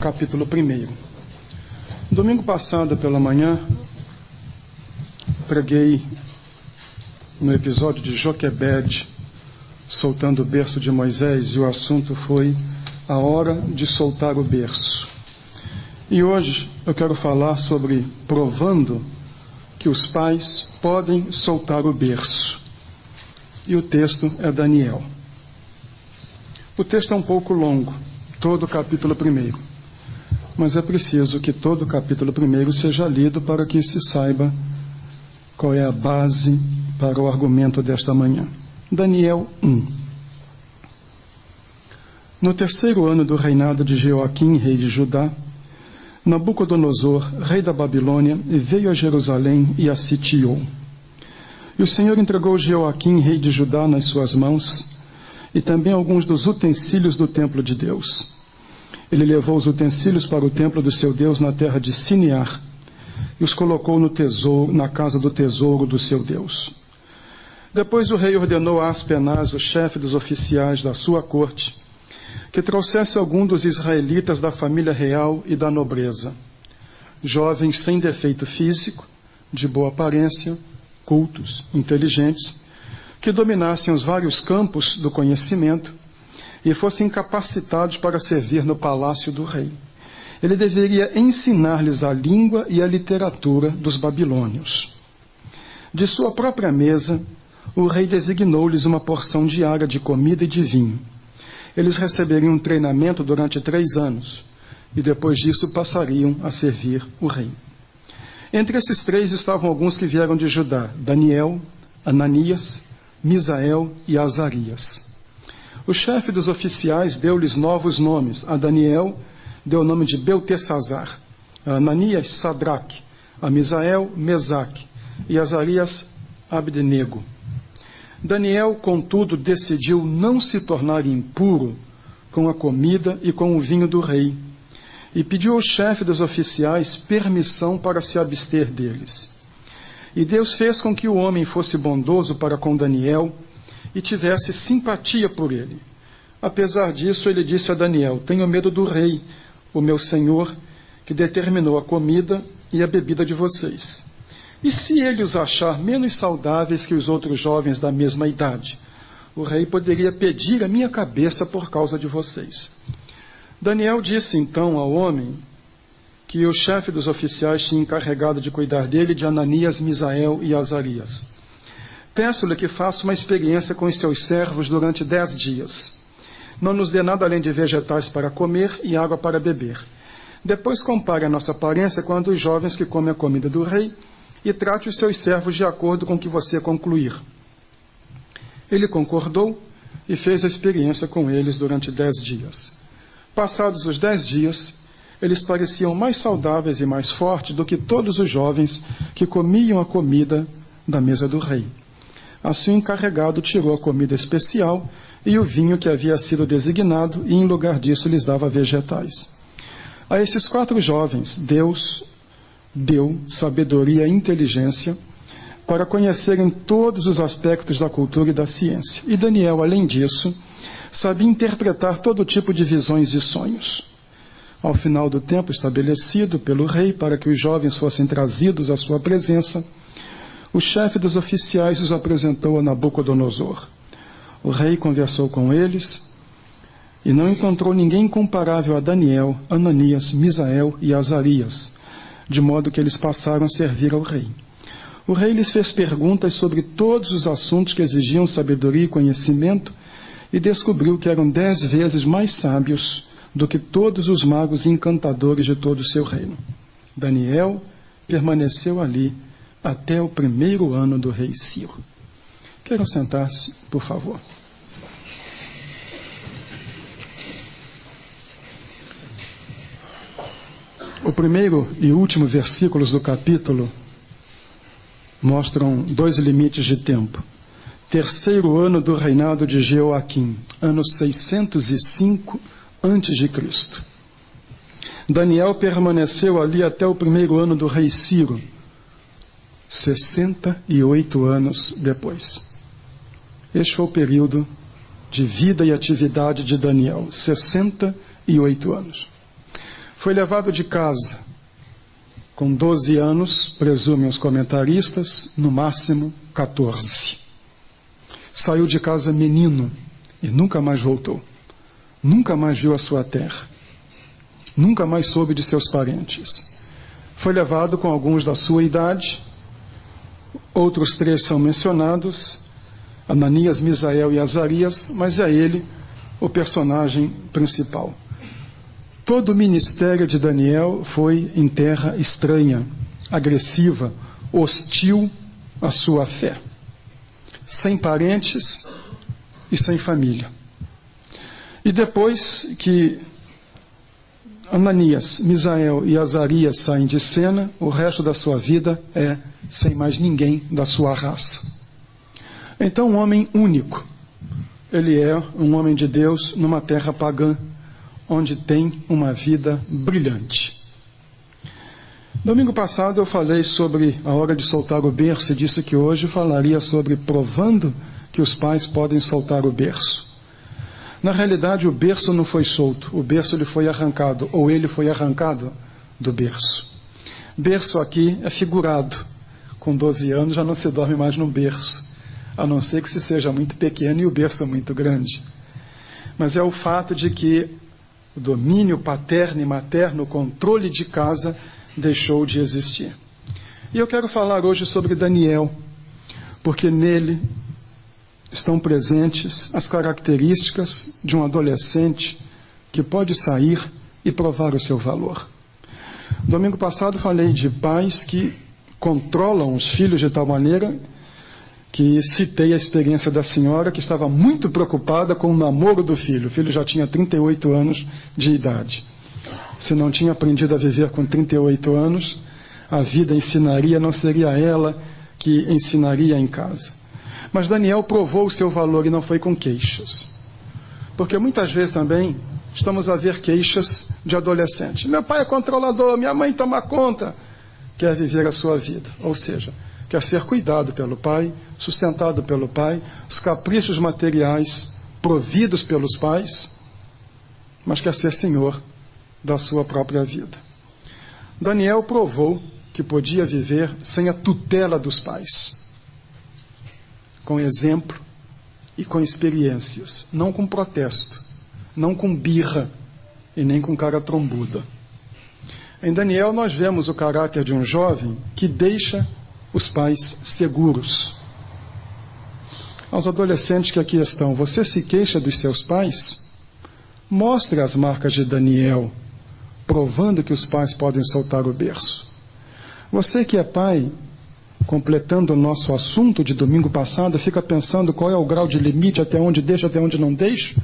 Capítulo 1. Domingo passado pela manhã, preguei no episódio de Joquebede, soltando o berço de Moisés, e o assunto foi a hora de soltar o berço. E hoje eu quero falar sobre provando que os pais podem soltar o berço. E o texto é Daniel. O texto é um pouco longo, todo o capítulo 1. Mas é preciso que todo o capítulo 1 seja lido para que se saiba qual é a base para o argumento desta manhã. Daniel 1. No 3º ano do reinado de Jeoaquim, rei de Judá, Nabucodonosor, rei da Babilônia, veio a Jerusalém e a sitiou. E o Senhor entregou Jeoaquim, rei de Judá, nas suas mãos, e também alguns dos utensílios do templo de Deus. Ele levou os utensílios para o templo do seu Deus na terra de Sinear e os colocou na casa do tesouro do seu Deus. Depois o rei ordenou a Aspenaz, o chefe dos oficiais da sua corte, que trouxesse algum dos israelitas da família real e da nobreza, jovens sem defeito físico, de boa aparência, cultos, inteligentes, que dominassem os vários campos do conhecimento e fossem capacitados para servir no palácio do rei. Ele deveria ensinar-lhes a língua e a literatura dos babilônios. De sua própria mesa, o rei designou-lhes uma porção diária de comida e de vinho. Eles receberiam um treinamento durante 3 anos, e depois disso passariam a servir o rei. Entre esses 3 estavam alguns que vieram de Judá: Daniel, Ananias, Misael e Azarias. O chefe dos oficiais deu-lhes novos nomes. A Daniel deu o nome de Beltesazar, a Ananias, Sadraque, a Misael, Mesaque, e a Azarias, Abdenego. Daniel, contudo, decidiu não se tornar impuro com a comida e com o vinho do rei, e pediu ao chefe dos oficiais permissão para se abster deles. E Deus fez com que o homem fosse bondoso para com Daniel e tivesse simpatia por ele. Apesar disso, ele disse a Daniel: tenho medo do rei, o meu senhor, que determinou a comida e a bebida de vocês. E se ele os achar menos saudáveis que os outros jovens da mesma idade, o rei poderia pedir a minha cabeça por causa de vocês. Daniel disse então ao homem que o chefe dos oficiais tinha encarregado de cuidar dele, de Ananias, Misael e Azarias: peço-lhe que faça uma experiência com os seus servos durante 10 dias. Não nos dê nada além de vegetais para comer e água para beber. Depois compare a nossa aparência com a dos jovens que comem a comida do rei e trate os seus servos de acordo com o que você concluir. Ele concordou e fez a experiência com eles durante 10 dias. Passados os 10 dias, eles pareciam mais saudáveis e mais fortes do que todos os jovens que comiam a comida da mesa do rei. Assim o encarregado tirou a comida especial e o vinho que havia sido designado, e em lugar disso lhes dava vegetais. A esses 4 jovens, Deus deu sabedoria e inteligência para conhecerem todos os aspectos da cultura e da ciência. E Daniel, além disso, sabia interpretar todo tipo de visões e sonhos. Ao final do tempo estabelecido pelo rei para que os jovens fossem trazidos à sua presença, o chefe dos oficiais os apresentou a Nabucodonosor. O rei conversou com eles e não encontrou ninguém comparável a Daniel, Ananias, Misael e Azarias, de modo que eles passaram a servir ao rei. O rei lhes fez perguntas sobre todos os assuntos que exigiam sabedoria e conhecimento e descobriu que eram 10 vezes mais sábios do que todos os magos e encantadores de todo o seu reino. Daniel permaneceu ali até o 1º ano do rei Ciro. Queiram sentar-se, por favor. O primeiro e último versículos do capítulo mostram 2 limites de tempo. 3º ano do reinado de Jeoaquim, ano 605 a.C. Daniel permaneceu ali até o 1º ano do rei Ciro, 68 anos depois. Este foi o período de vida e atividade de Daniel, 68 anos. Foi levado de casa com 12 anos, presumem os comentaristas, no máximo 14. Saiu de casa menino e nunca mais voltou. Nunca mais viu a sua terra. Nunca mais soube de seus parentes. Foi levado com alguns da sua idade. Outros 3 são mencionados, Ananias, Misael e Azarias, mas é ele o personagem principal. Todo o ministério de Daniel foi em terra estranha, agressiva, hostil à sua fé. Sem parentes e sem família. E depois que Ananias, Misael e Azarias saem de cena, o resto da sua vida é sem mais ninguém da sua raça. Então, um homem único. Ele é um homem de Deus numa terra pagã, onde tem uma vida brilhante. Domingo passado eu falei sobre a hora de soltar o berço e disse que hoje falaria sobre provando que os pais podem soltar o berço. Na realidade, o berço não foi solto, o berço lhe foi arrancado, ou ele foi arrancado do berço. Berço aqui é figurado. Com 12 anos já não se dorme mais no berço, a não ser que se seja muito pequeno e o berço é muito grande. Mas é o fato de que o domínio paterno e materno, o controle de casa, deixou de existir. E eu quero falar hoje sobre Daniel, porque nele estão presentes as características de um adolescente que pode sair e provar o seu valor. Domingo passado falei de pais que controlam os filhos de tal maneira que citei a experiência da senhora que estava muito preocupada com o namoro do filho. O filho já tinha 38 anos de idade. Se não tinha aprendido a viver com 38 anos, a vida ensinaria, não seria ela que ensinaria em casa. Mas Daniel provou o seu valor e não foi com queixas. Porque muitas vezes também estamos a ver queixas de adolescente. Meu pai é controlador, minha mãe toma conta. Quer viver a sua vida, ou seja, quer ser cuidado pelo pai, sustentado pelo pai, os caprichos materiais providos pelos pais, mas quer ser senhor da sua própria vida. Daniel provou que podia viver sem a tutela dos pais, com exemplo e com experiências, não com protesto, não com birra e nem com cara trombuda. Em Daniel nós vemos o caráter de um jovem que deixa os pais seguros. Aos adolescentes que aqui estão, você se queixa dos seus pais? Mostre as marcas de Daniel, provando que os pais podem soltar o berço. Você que é pai, completando o nosso assunto de domingo passado, fica pensando qual é o grau de limite, até onde deixo, até onde não deixo?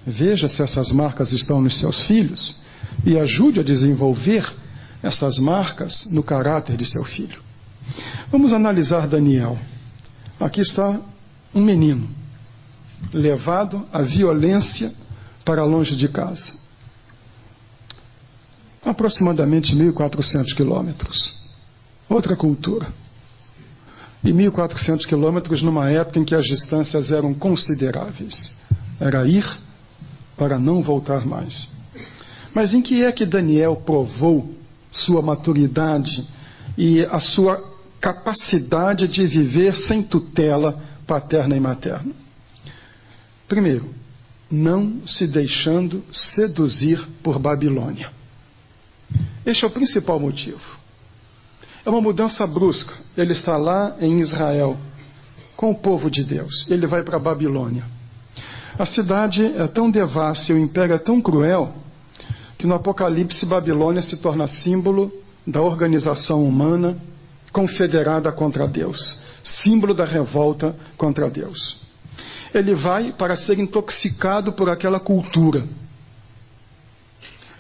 Veja se essas marcas estão nos seus filhos e ajude a desenvolver essas marcas no caráter de seu filho. Vamos analisar Daniel. Aqui está um menino, levado à violência para longe de casa. Aproximadamente 1.400 quilômetros. Outra cultura. E 1.400 quilômetros numa época em que as distâncias eram consideráveis. Era ir para não voltar mais. Mas em que é que Daniel provou sua maturidade e a sua capacidade de viver sem tutela paterna e materna? Primeiro, não se deixando seduzir por Babilônia. Este é o principal motivo. É uma mudança brusca. Ele está lá em Israel, com o povo de Deus. Ele vai para a Babilônia. A cidade é tão devassa e o império é tão cruel que no Apocalipse Babilônia se torna símbolo da organização humana confederada contra Deus, símbolo da revolta contra Deus. Ele vai para ser intoxicado por aquela cultura.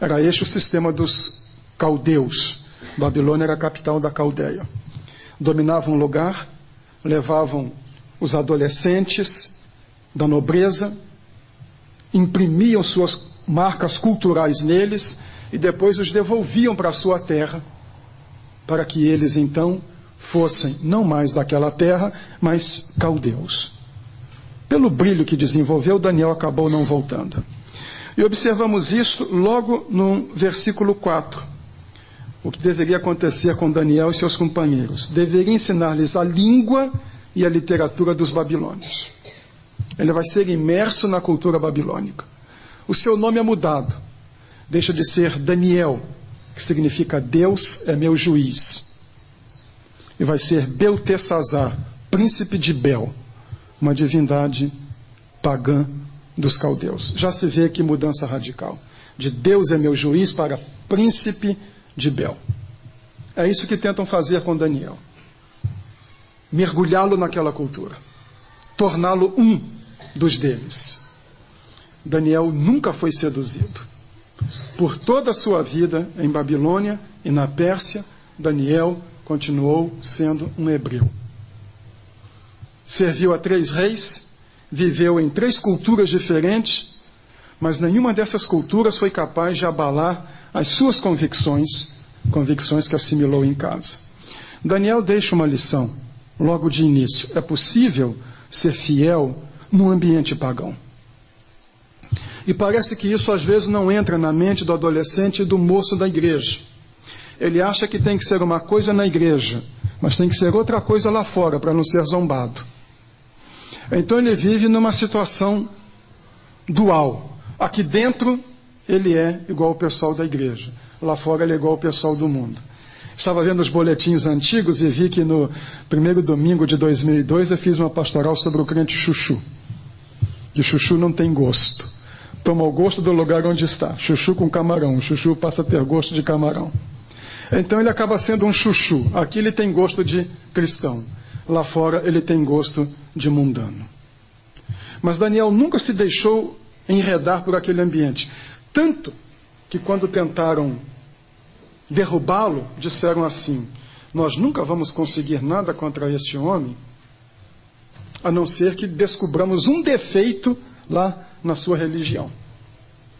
Era este o sistema dos caldeus. Babilônia era a capital da Caldeia. Dominavam o lugar, levavam os adolescentes da nobreza, imprimiam suas marcas culturais neles e depois os devolviam para a sua terra, para que eles então fossem não mais daquela terra, mas caldeus. Pelo brilho que desenvolveu, Daniel acabou não voltando. E observamos isto logo no versículo 4. O que deveria acontecer com Daniel e seus companheiros? Deveria ensinar-lhes a língua e a literatura dos babilônios. Ele vai ser imerso na cultura babilônica. O seu nome é mudado. Deixa de ser Daniel, que significa Deus é meu juiz. E vai ser Beltesazar, príncipe de Bel, uma divindade pagã dos caldeus. Já se vê que mudança radical. De Deus é meu juiz para príncipe de Bel. É isso que tentam fazer com Daniel. Mergulhá-lo naquela cultura. Torná-lo um dos deles. Daniel nunca foi seduzido. Por toda a sua vida em Babilônia e na Pérsia, Daniel continuou sendo um hebreu. Serviu a 3 reis, viveu em 3 culturas diferentes, mas nenhuma dessas culturas foi capaz de abalar as suas convicções que assimilou em casa. Daniel deixa uma lição, logo de início. É possível ser fiel num ambiente pagão. E parece que isso às vezes não entra na mente do adolescente e do moço da igreja. Ele acha que tem que ser uma coisa na igreja, mas tem que ser outra coisa lá fora, para não ser zombado. Então ele vive numa situação dual. Aqui dentro ele é igual ao pessoal da igreja. Lá fora ele é igual ao pessoal do mundo. Estava vendo os boletins antigos e vi que no primeiro domingo de 2002 eu fiz uma pastoral sobre o crente chuchu. Que chuchu não tem gosto. Toma o gosto do lugar onde está. Chuchu com camarão. O chuchu passa a ter gosto de camarão. Então ele acaba sendo um chuchu. Aqui ele tem gosto de cristão. Lá fora ele tem gosto de mundano. Mas Daniel nunca se deixou enredar por aquele ambiente. Tanto que quando tentaram derrubá-lo, disseram assim: nós nunca vamos conseguir nada contra este homem, a não ser que descobramos um defeito lá na sua religião.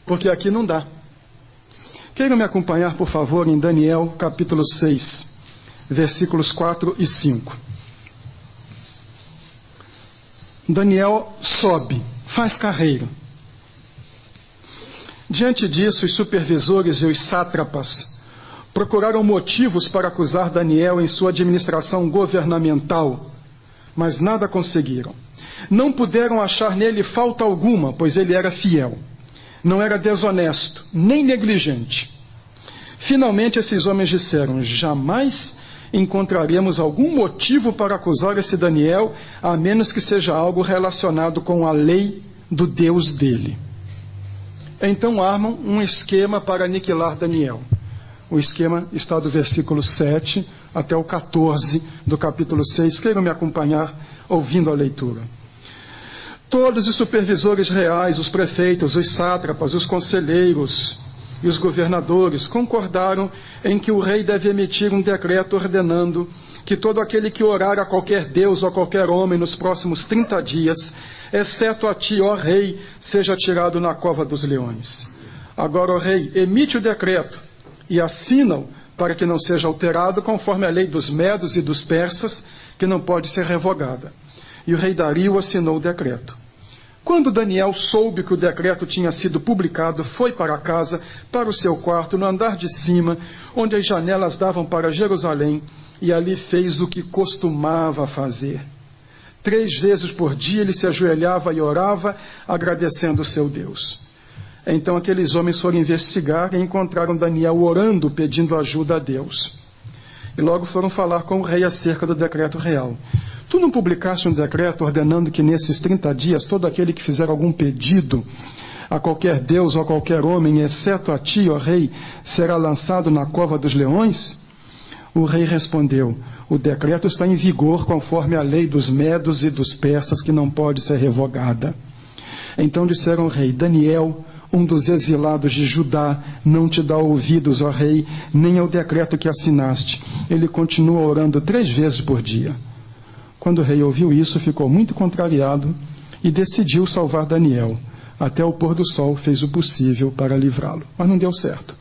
Porque aqui não dá. Queiram me acompanhar, por favor, em Daniel, capítulo 6, versículos 4 e 5. Daniel sobe, faz carreira. Diante disso, os supervisores e os sátrapas procuraram motivos para acusar Daniel em sua administração governamental, mas nada conseguiram. Não puderam achar nele falta alguma, pois ele era fiel. Não era desonesto, nem negligente. Finalmente esses homens disseram: jamais encontraremos algum motivo para acusar esse Daniel, a menos que seja algo relacionado com a lei do Deus dele. Então armam um esquema para aniquilar Daniel. O esquema está do versículo 7 até o 14 do capítulo 6. Queiram me acompanhar ouvindo a leitura. Todos os supervisores reais, os prefeitos, os sátrapas, os conselheiros e os governadores concordaram em que o rei deve emitir um decreto ordenando que todo aquele que orar a qualquer deus ou a qualquer homem nos próximos 30 dias, exceto a ti, ó rei, seja tirado na cova dos leões. Agora, ó rei, emite o decreto e assina-o para que não seja alterado conforme a lei dos medos e dos persas, que não pode ser revogada. E o rei Dario assinou o decreto. Quando Daniel soube que o decreto tinha sido publicado, foi para casa, para o seu quarto, no andar de cima, onde as janelas davam para Jerusalém, e ali fez o que costumava fazer. 3 vezes por dia ele se ajoelhava e orava, agradecendo o seu Deus. Então aqueles homens foram investigar e encontraram Daniel orando, pedindo ajuda a Deus. E logo foram falar com o rei acerca do decreto real. Tu não publicaste um decreto ordenando que nesses 30 dias todo aquele que fizer algum pedido a qualquer deus ou a qualquer homem, exceto a ti, ó rei, será lançado na cova dos leões? O rei respondeu: o decreto está em vigor conforme a lei dos medos e dos persas, que não pode ser revogada. Então disseram ao rei: Daniel, um dos exilados de Judá, não te dá ouvidos, ó rei, nem ao decreto que assinaste. Ele continua orando 3 vezes por dia. Quando o rei ouviu isso, ficou muito contrariado e decidiu salvar Daniel. Até o pôr do sol fez o possível para livrá-lo. Mas não deu certo.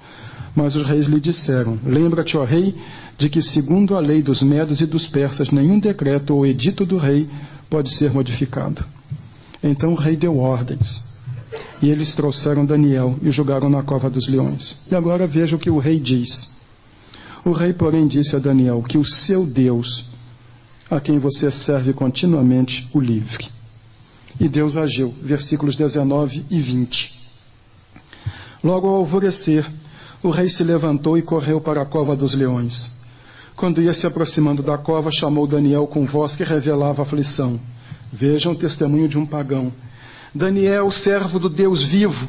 Mas os reis lhe disseram: lembra-te, ó rei, de que segundo a lei dos medos e dos persas, nenhum decreto ou edito do rei pode ser modificado. Então o rei deu ordens. E eles trouxeram Daniel e o jogaram na cova dos leões. E agora veja o que o rei diz. O rei, porém, disse a Daniel que o seu Deus, a quem você serve continuamente, o livre. E Deus agiu. Versículos 19 e 20. Logo ao alvorecer, o rei se levantou e correu para a cova dos leões. Quando ia se aproximando da cova, chamou Daniel com voz que revelava aflição. Vejam o testemunho de um pagão. Daniel, servo do Deus vivo,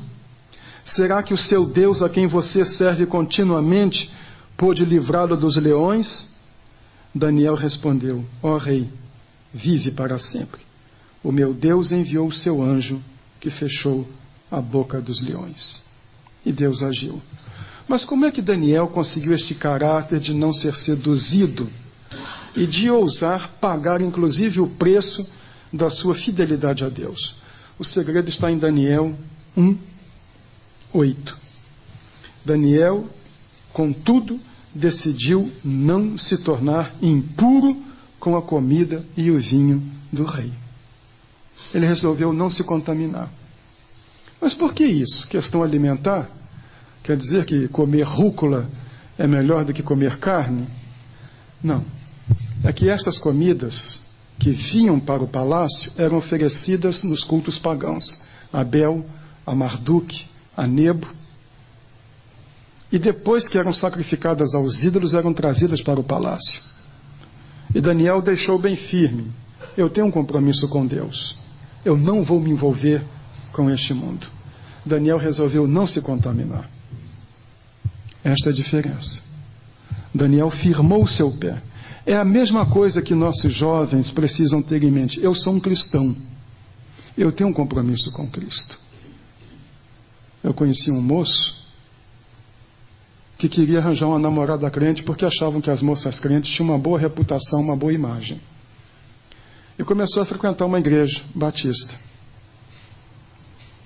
será que o seu Deus, a quem você serve continuamente, pôde livrá-lo dos leões? Daniel respondeu: ó rei, vive para sempre. O meu Deus enviou o seu anjo, que fechou a boca dos leões. E Deus agiu. Mas como é que Daniel conseguiu este caráter de não ser seduzido e de ousar pagar, inclusive, o preço da sua fidelidade a Deus? O segredo está em Daniel 1:8. Daniel, contudo, decidiu não se tornar impuro com a comida e o vinho do rei. Ele resolveu não se contaminar. Mas por que isso? Questão alimentar? Quer dizer que comer rúcula é melhor do que comer carne? Não. É que estas comidas que vinham para o palácio eram oferecidas nos cultos pagãos. A Bel, a Marduk, a Nebo. E depois que eram sacrificadas aos ídolos, eram trazidas para o palácio. E Daniel deixou bem firme: eu tenho um compromisso com Deus. Eu não vou me envolver com este mundo. Daniel resolveu não se contaminar. Esta é a diferença. Daniel firmou o seu pé. É a mesma coisa que nossos jovens precisam ter em mente. Eu sou um cristão. Eu tenho um compromisso com Cristo. Eu conheci um moço que queria arranjar uma namorada crente porque achavam que as moças crentes tinham uma boa reputação, uma boa imagem. E começou a frequentar uma igreja batista.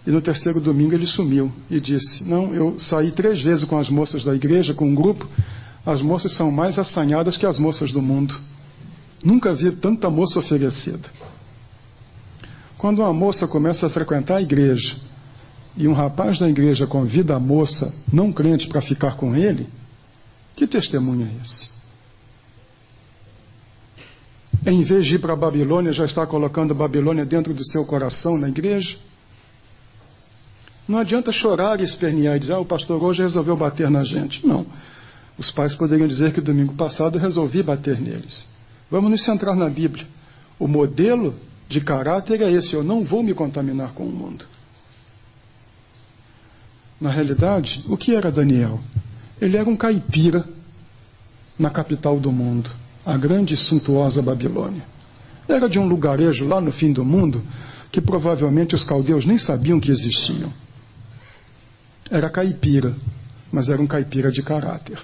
E no terceiro domingo ele sumiu e disse: não, eu saí 3 vezes com as moças da igreja, com um grupo. As moças são mais assanhadas que as moças do mundo. Nunca vi tanta moça oferecida. Quando uma moça começa a frequentar a igreja e um rapaz da igreja convida a moça não crente para ficar com ele, que testemunho é esse? Em vez de ir para a Babilônia, já está colocando a Babilônia dentro do seu coração na igreja? Não adianta chorar e espernear e dizer: o pastor hoje resolveu bater na gente. Não. Os pais poderiam dizer que domingo passado eu resolvi bater neles. Vamos nos centrar na Bíblia. O modelo de caráter é esse: eu não vou me contaminar com o mundo. Na realidade, o que era Daniel? Ele era um caipira na capital do mundo, a grande e suntuosa Babilônia. Era de um lugarejo lá no fim do mundo que provavelmente os caldeus nem sabiam que existiam. Era caipira, mas era um caipira de caráter.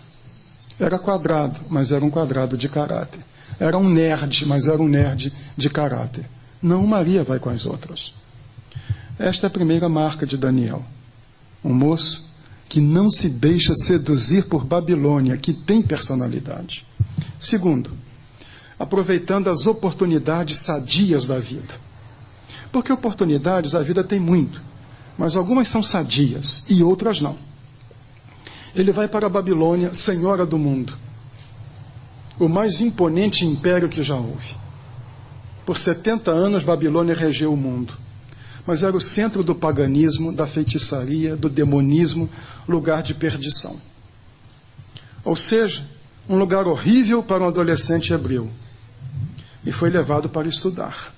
Era quadrado, mas era um quadrado de caráter. Era um nerd, mas era um nerd de caráter. Não Maria vai com as outras. Esta é a primeira marca de Daniel. Um moço que não se deixa seduzir por Babilônia, que tem personalidade. Segundo, aproveitando as oportunidades sadias da vida. Porque oportunidades a vida tem muito, mas algumas são sadias e outras não. Ele vai para a Babilônia, senhora do mundo, o mais imponente império que já houve. Por 70 anos Babilônia regeu o mundo, mas era o centro do paganismo, da feitiçaria, do demonismo, lugar de perdição. Ou seja, um lugar horrível para um adolescente hebreu. E foi levado para estudar.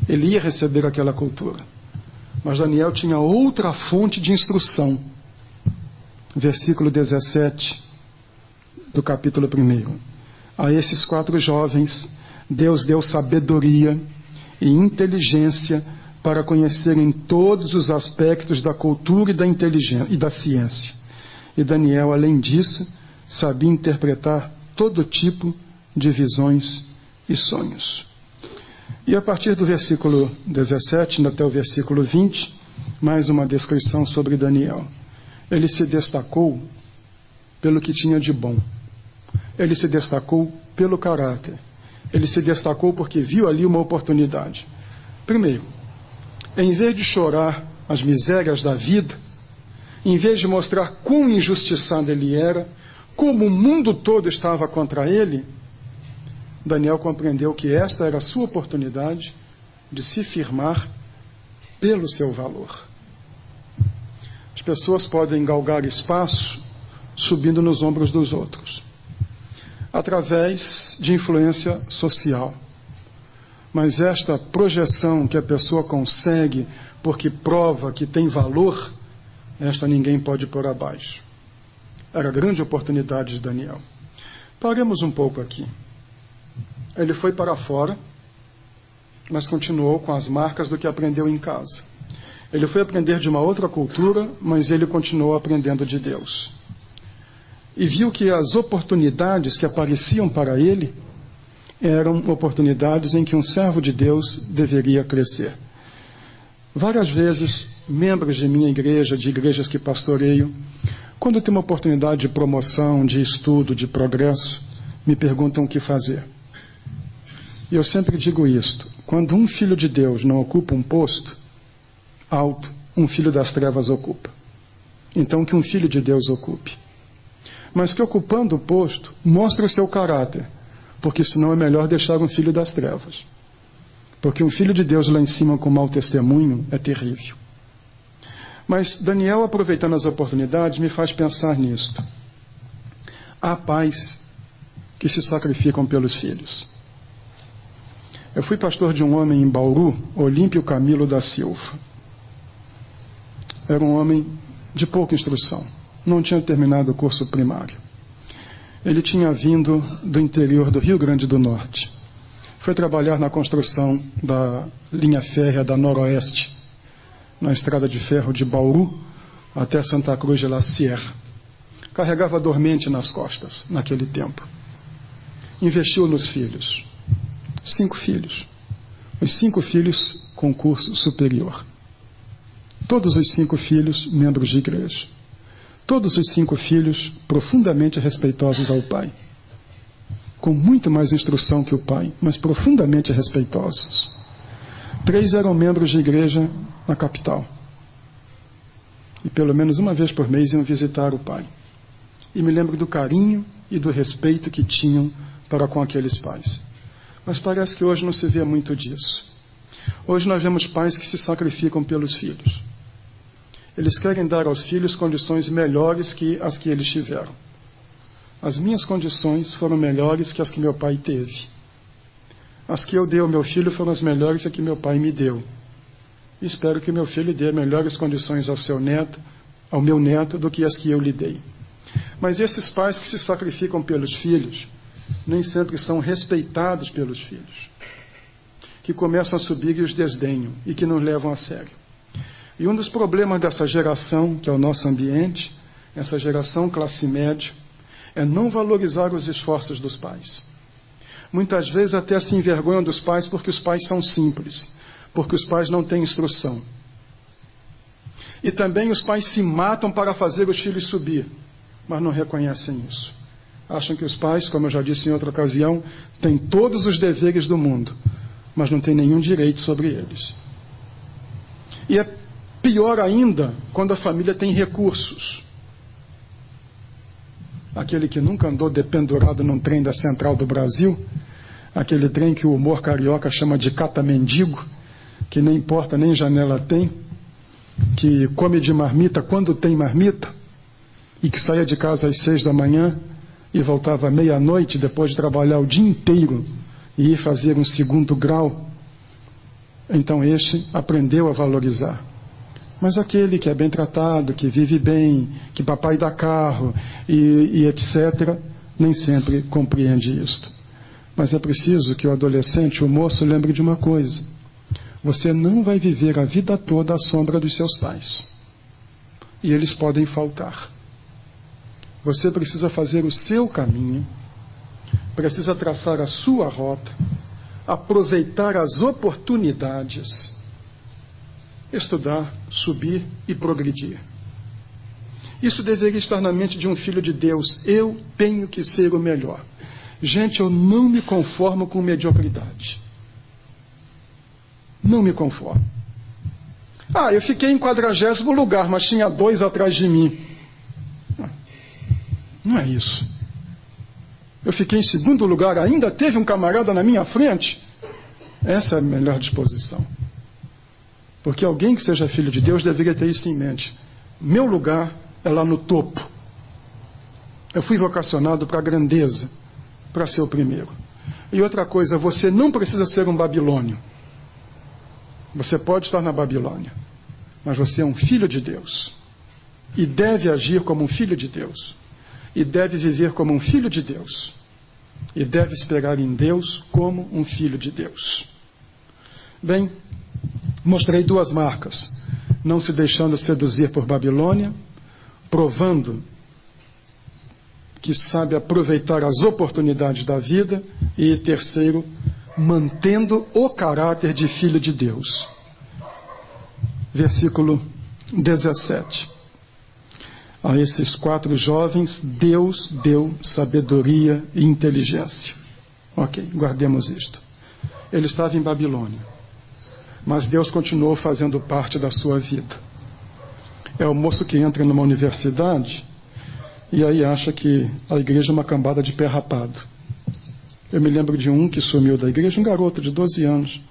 Ele ia receber aquela cultura. Mas Daniel tinha outra fonte de instrução. Versículo 17 do capítulo 1. A esses 4 jovens, Deus deu sabedoria e inteligência para conhecerem todos os aspectos da cultura e da inteligência e da ciência. E Daniel, além disso, sabia interpretar todo tipo de visões e sonhos. E a partir do versículo 17 até o versículo 20, mais uma descrição sobre Daniel. Ele se destacou pelo que tinha de bom. Ele se destacou pelo caráter. Ele se destacou porque viu ali uma oportunidade. Primeiro, em vez de chorar as misérias da vida, em vez de mostrar quão injustiçado ele era, como o mundo todo estava contra ele, Daniel compreendeu que esta era a sua oportunidade de se firmar pelo seu valor. As pessoas podem galgar espaço subindo nos ombros dos outros, através de influência social. Mas esta projeção que a pessoa consegue porque prova que tem valor, esta ninguém pode pôr abaixo. Era a grande oportunidade de Daniel. Paremos um pouco aqui. Ele foi para fora, mas continuou com as marcas do que aprendeu em casa. Ele foi aprender de uma outra cultura, mas ele continuou aprendendo de Deus. E viu que as oportunidades que apareciam para ele eram oportunidades em que um servo de Deus deveria crescer. Várias vezes, membros de minha igreja, de igrejas que pastoreio, quando tem uma oportunidade de promoção, de estudo, de progresso, me perguntam o que fazer. E eu sempre digo isto: quando um filho de Deus não ocupa um posto alto, um filho das trevas ocupa. Então que um filho de Deus ocupe. Mas que ocupando o posto, mostre o seu caráter, porque senão é melhor deixar um filho das trevas. Porque um filho de Deus lá em cima com mau testemunho é terrível. Mas Daniel, aproveitando as oportunidades, me faz pensar nisto. Há pais que se sacrificam pelos filhos. Eu fui pastor de um homem em Bauru, Olímpio Camilo da Silva. Era um homem de pouca instrução. Não tinha terminado o curso primário. Ele tinha vindo do interior do Rio Grande do Norte. Foi trabalhar na construção da linha férrea da Noroeste, na estrada de ferro de Bauru até Santa Cruz de la Sierra. Carregava dormente nas costas, naquele tempo. Investiu nos filhos. 5 filhos. Os 5 filhos com curso superior. Todos os 5 filhos membros de igreja. Todos os 5 filhos profundamente respeitosos ao pai. Com muito mais instrução que o pai, mas profundamente respeitosos. 3 eram membros de igreja na capital. E pelo menos uma vez por mês iam visitar o pai. E me lembro do carinho e do respeito que tinham para com aqueles pais. Mas parece que hoje não se vê muito disso. Hoje nós vemos pais que se sacrificam pelos filhos. Eles querem dar aos filhos condições melhores que as que eles tiveram. As minhas condições foram melhores que as que meu pai teve. As que eu dei ao meu filho foram as melhores que meu pai me deu. E espero que meu filho dê melhores condições ao seu neto, ao meu neto, do que as que eu lhe dei. Mas esses pais que se sacrificam pelos filhos, nem sempre são respeitados pelos filhos, que começam a subir e os desdenham, e que não levam a sério. E um dos problemas dessa geração, que é o nosso ambiente, essa geração classe média, é não valorizar os esforços dos pais. Muitas vezes até se envergonham dos pais porque os pais são simples, porque os pais não têm instrução. E também os pais se matam para fazer os filhos subir, mas não reconhecem isso. Acham que os pais, como eu já disse em outra ocasião, têm todos os deveres do mundo, mas não têm nenhum direito sobre eles. E é pior ainda quando a família tem recursos. Aquele que nunca andou dependurado num trem da Central do Brasil, aquele trem que o humor carioca chama de cata-mendigo, que nem porta nem janela tem, que come de marmita quando tem marmita, e que saía de casa às 6 da manhã e voltava à meia-noite depois de trabalhar o dia inteiro e ir fazer um 2º grau. Então este aprendeu a valorizar. Mas aquele que é bem tratado, que vive bem, que papai dá carro e etc., nem sempre compreende isto. Mas é preciso que o adolescente, o moço, lembre de uma coisa: você não vai viver a vida toda à sombra dos seus pais. E eles podem faltar. Você precisa fazer o seu caminho, precisa traçar a sua rota, aproveitar as oportunidades, estudar, subir e progredir. Isso deveria estar na mente de um filho de Deus. Eu tenho que ser o melhor. Gente, eu não me conformo com mediocridade. Não me conformo. Eu fiquei em 40º lugar, mas tinha 2 atrás de mim. Não é isso. Eu fiquei em 2º lugar, ainda teve um camarada na minha frente. Essa é a melhor disposição. Porque alguém que seja filho de Deus deveria ter isso em mente. Meu lugar é lá no topo. Eu fui vocacionado para a grandeza, para ser o primeiro. E outra coisa, você não precisa ser um babilônio. Você pode estar na Babilônia, mas você é um filho de Deus. E deve agir como um filho de Deus. E deve viver como um filho de Deus. E deve esperar em Deus como um filho de Deus. Bem, mostrei 2 marcas. Não se deixando seduzir por Babilônia, provando que sabe aproveitar as oportunidades da vida, e terceiro, mantendo o caráter de filho de Deus. Versículo 17. A esses 4 jovens, Deus deu sabedoria e inteligência. Ok, guardemos isto. Ele estava em Babilônia, mas Deus continuou fazendo parte da sua vida. É o moço que entra numa universidade e aí acha que a igreja é uma cambada de pé rapado. Eu me lembro de um que sumiu da igreja, um garoto de 12 anos.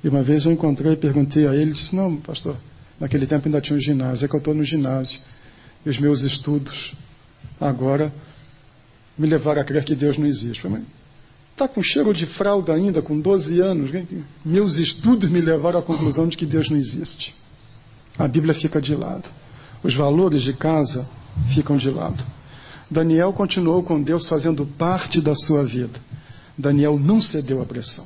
E uma vez eu encontrei e perguntei a ele, ele disse, não, pastor, naquele tempo ainda tinha um ginásio, é que eu estou no ginásio. E os meus estudos agora me levaram a crer que Deus não existe. Eu falei, está com cheiro de fralda ainda, com 12 anos? Meus estudos me levaram à conclusão de que Deus não existe. A Bíblia fica de lado. Os valores de casa ficam de lado. Daniel continuou com Deus fazendo parte da sua vida. Daniel não cedeu à pressão.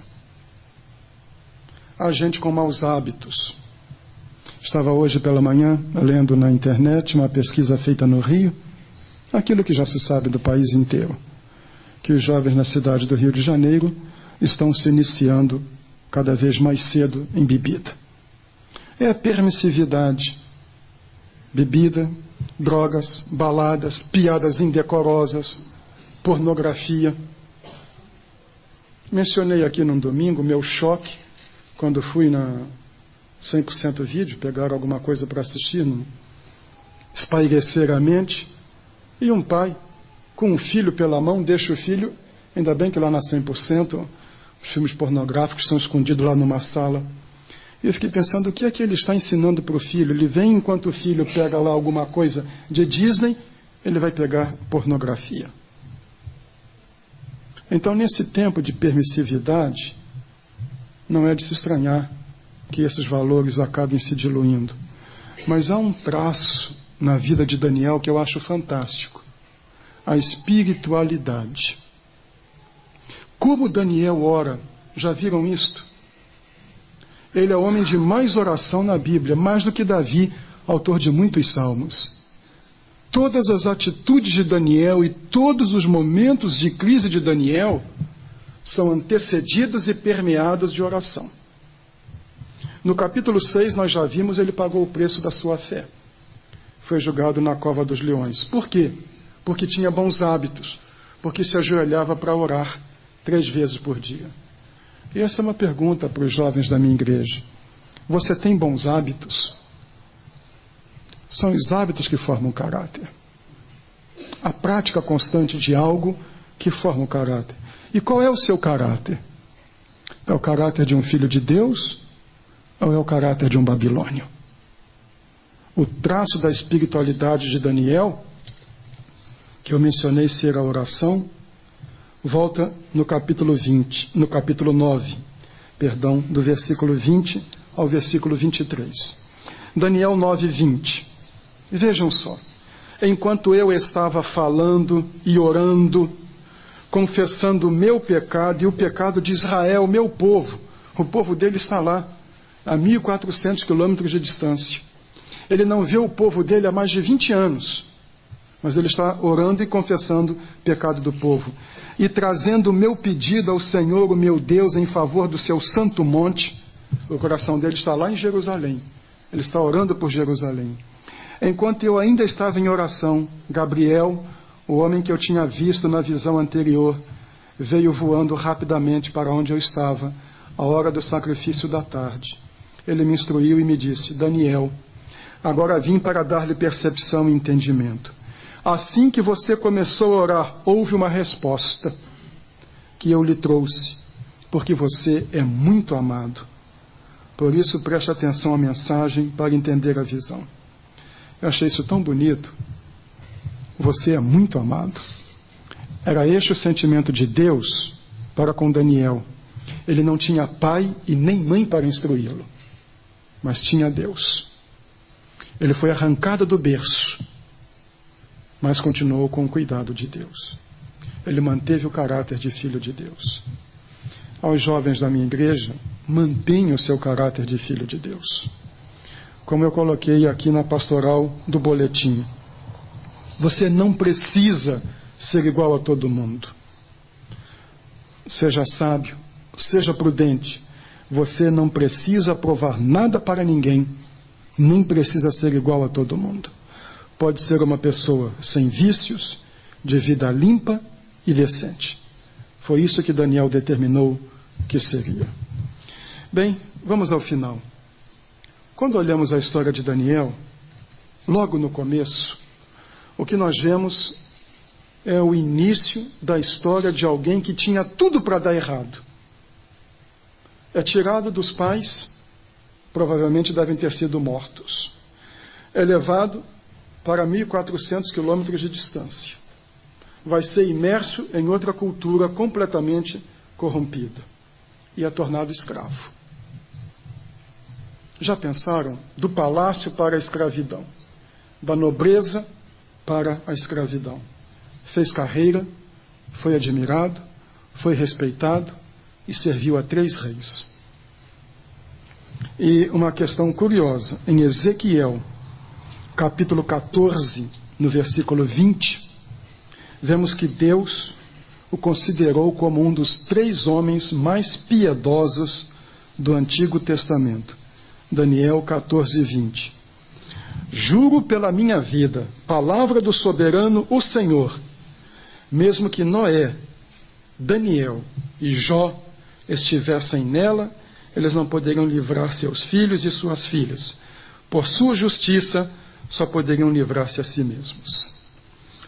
Há gente com maus hábitos. Estava hoje pela manhã lendo na internet uma pesquisa feita no Rio, aquilo que já se sabe do país inteiro, que os jovens na cidade do Rio de Janeiro estão se iniciando cada vez mais cedo em bebida. É a permissividade. Bebida, drogas, baladas, piadas indecorosas, pornografia. Mencionei aqui num domingo meu choque quando fui na 100% vídeo, pegar alguma coisa para assistir, espairecer a mente, e um pai com um filho pela mão deixa o filho, ainda bem que lá na 100% os filmes pornográficos são escondidos lá numa sala. E eu fiquei pensando, o que é que ele está ensinando para o filho? Ele vem enquanto o filho pega lá alguma coisa de Disney, ele vai pegar pornografia. Então, nesse tempo de permissividade, não é de se estranhar que esses valores acabem se diluindo. Mas há um traço na vida de Daniel que eu acho fantástico. A espiritualidade. Como Daniel ora, já viram isto? Ele é o homem de mais oração na Bíblia, mais do que Davi, autor de muitos salmos. Todas as atitudes de Daniel e todos os momentos de crise de Daniel são antecedidos e permeados de oração. No capítulo 6, nós já vimos, ele pagou o preço da sua fé. Foi julgado na cova dos leões. Por quê? Porque tinha bons hábitos, porque se ajoelhava para orar 3 vezes por dia. E essa é uma pergunta para os jovens da minha igreja. Você tem bons hábitos? São os hábitos que formam o caráter. A prática constante de algo que forma o caráter. E qual é o seu caráter? É o caráter de um filho de Deus ou é o caráter de um babilônio? O traço da espiritualidade de Daniel, que eu mencionei ser a oração, volta no capítulo 9, do versículo 20 ao versículo 23. Daniel 9, 20. Vejam só. Enquanto eu estava falando e orando, confessando o meu pecado e o pecado de Israel, meu povo, o povo dele está lá, a 1.400 quilômetros de distância. Ele não vê o povo dele há mais de 20 anos, mas ele está orando e confessando o pecado do povo. E trazendo o meu pedido ao Senhor, o meu Deus, em favor do seu santo monte. O coração dele está lá em Jerusalém. Ele está orando por Jerusalém. Enquanto eu ainda estava em oração, Gabriel, o homem que eu tinha visto na visão anterior, veio voando rapidamente para onde eu estava, à hora do sacrifício da tarde. ele me instruiu e me disse: Daniel, agora vim para dar-lhe percepção e entendimento. Assim que você começou a orar, houve uma resposta que eu lhe trouxe, porque você é muito amado. Por isso, preste atenção à mensagem para entender a visão. Eu achei isso tão bonito. Você é muito amado. Era este o sentimento de Deus para com Daniel. Ele não tinha pai e nem mãe para instruí-lo, mas tinha Deus. Ele foi arrancado do berço, mas continuou com o cuidado de Deus. Ele manteve o caráter de filho de Deus. Aos jovens da minha igreja, mantenha o seu caráter de filho de Deus. Como eu coloquei aqui na pastoral do boletim, você não precisa ser igual a todo mundo. Seja sábio, seja prudente. Você não precisa provar nada para ninguém, nem precisa ser igual a todo mundo. Pode ser uma pessoa sem vícios, de vida limpa e decente. Foi isso que Daniel determinou que seria. Bem, vamos ao final. Quando olhamos a história de Daniel, logo no começo, o que nós vemos é o início da história de alguém que tinha tudo para dar errado. É tirado dos pais, provavelmente devem ter sido mortos. É levado para 1.400 quilômetros de distância. Vai ser imerso em outra cultura completamente corrompida. E é tornado escravo. Já pensaram? Do palácio para a escravidão. Da nobreza para a escravidão. Fez carreira, foi admirado, foi respeitado e serviu a 3 reis. E uma questão curiosa, em Ezequiel, capítulo 14, no versículo 20, vemos que Deus o considerou como um dos 3 homens mais piedosos do Antigo Testamento. Daniel 14, 20. Juro pela minha vida, palavra do soberano, o Senhor, mesmo que Noé, Daniel e Jó estivessem nela, eles não poderiam livrar seus filhos e suas filhas. Por sua justiça, só poderiam livrar-se a si mesmos.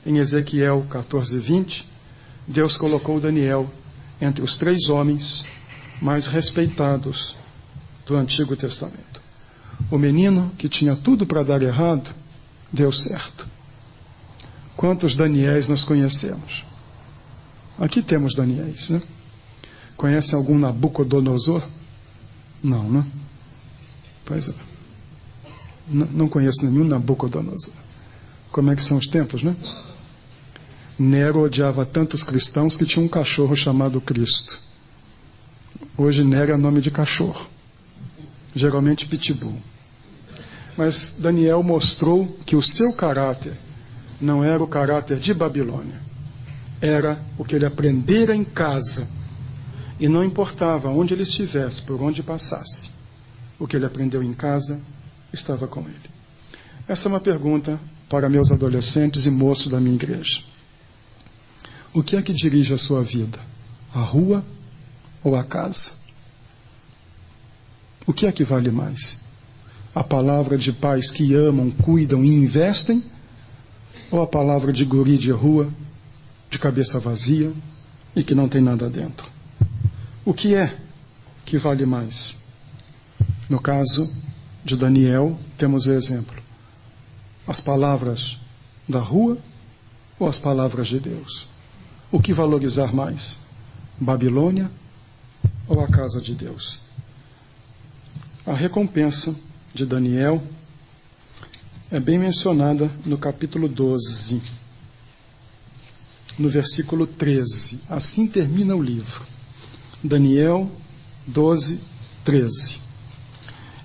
Em Ezequiel 14, 20, Deus colocou Daniel entre os 3 homens mais respeitados do Antigo Testamento. O menino que tinha tudo para dar errado, deu certo. Quantos Daniéis nós conhecemos? Aqui temos Daniéis, né? Conhecem algum Nabucodonosor? Não, né? Pois é. Não conheço nenhum Nabucodonosor. Como é que são os tempos, né? Nero odiava tantos cristãos que tinha um cachorro chamado Cristo. Hoje Nero é nome de cachorro. Geralmente pitbull. Mas Daniel mostrou que o seu caráter não era o caráter de Babilônia. Era o que ele aprendera em casa. E não importava onde ele estivesse, por onde passasse. O que ele aprendeu em casa estava com ele. Essa é uma pergunta para meus adolescentes e moços da minha igreja. O que é que dirige a sua vida? A rua ou a casa? O que é que vale mais? A palavra de pais que amam, cuidam e investem? Ou a palavra de guri de rua, de cabeça vazia e que não tem nada dentro? O que é que vale mais? No caso de Daniel, temos o exemplo. As palavras da rua ou as palavras de Deus? O que valorizar mais? Babilônia ou a casa de Deus? A recompensa de Daniel é bem mencionada no capítulo 12, no versículo 13. Assim termina o livro. Daniel 12, 13.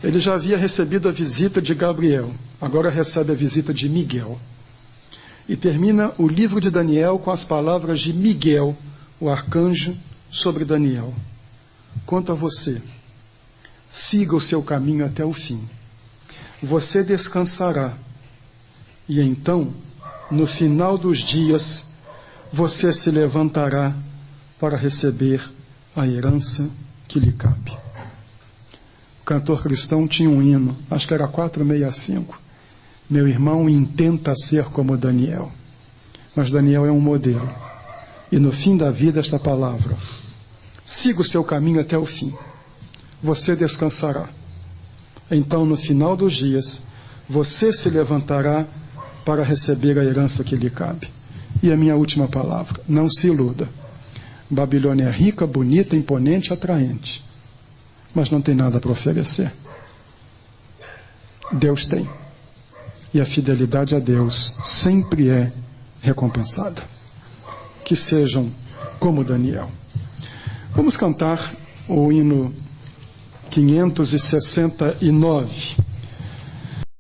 Ele já havia recebido a visita de Gabriel, agora recebe a visita de Miguel. E termina o livro de Daniel com as palavras de Miguel, o arcanjo, sobre Daniel. Quanto a você, siga o seu caminho até o fim. Você descansará. E então, no final dos dias, você se levantará para receber a herança que lhe cabe. O cantor cristão tinha um hino, acho que era 465. Meu irmão intenta ser como Daniel. Mas Daniel é um modelo. E no fim da vida esta palavra: siga o seu caminho até o fim. Você descansará. Então, no final dos dias, você se levantará para receber a herança que lhe cabe. E a minha última palavra: não se iluda. Babilônia é rica, bonita, imponente, atraente, mas não tem nada para oferecer. Deus tem. E a fidelidade a Deus sempre é recompensada. Que sejam como Daniel. Vamos cantar o hino 569.